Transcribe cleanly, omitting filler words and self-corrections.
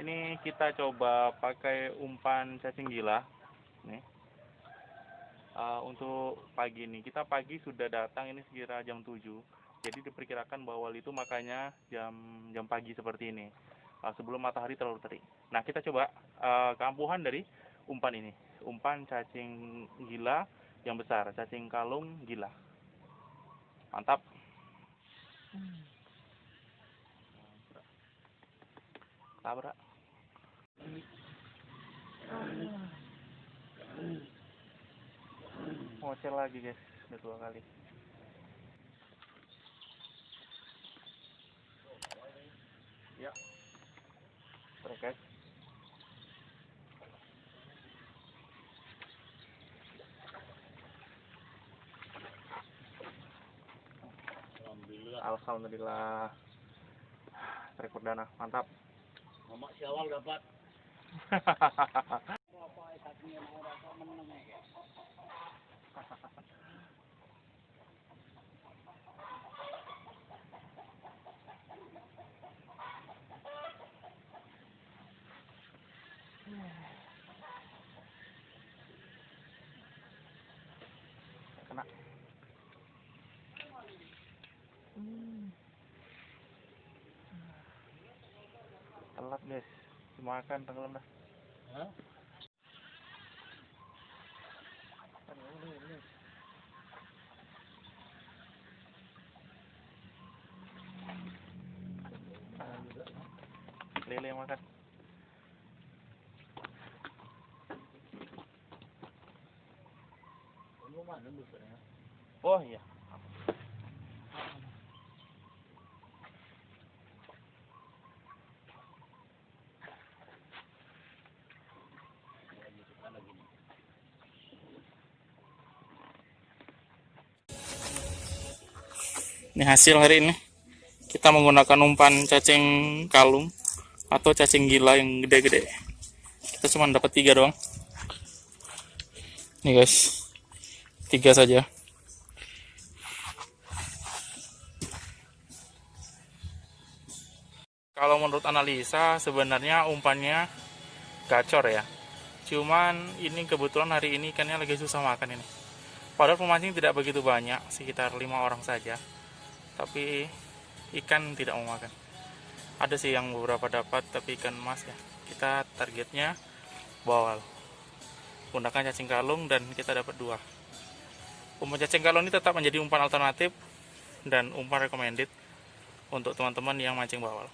Ini kita coba pakai umpan cacing gila. Nih. Untuk pagi ini, kita pagi sudah datang ini sekira jam 7. Jadi diperkirakan bawal itu makanya jam pagi seperti ini. Sebelum matahari terlalu terik. Nah, kita coba keampuhan dari umpan ini. Umpan cacing gila yang besar, cacing kalung gila. Mantap. Tabrak. Ngocel lagi guys, udah 2 kali. Ya. Oke guys. Alhamdulillah. Trik perdana, mantap. Mama si awal dapat. Kena. Telat guys, dimakan tenggelam dah. Hah? Lele yang makan. Oh iya. Ini hasil hari ini. Kita menggunakan umpan cacing kalung atau cacing gila yang gede-gede. Kita cuma dapat 3 doang. Nih guys, 3 saja. Kalau menurut analisa sebenarnya umpannya gacor ya. Cuman ini kebetulan hari ini ikannya lagi susah makan ini. Padahal pemancing tidak begitu banyak, sekitar 5 orang saja. Tapi ikan tidak mau makan. Ada sih yang beberapa dapat, tapi ikan emas ya. Kita targetnya bawal. Gunakan cacing kalung dan kita dapat 2. Umpan cacing kalung ini tetap menjadi umpan alternatif dan umpan recommended untuk teman-teman yang mancing bawal.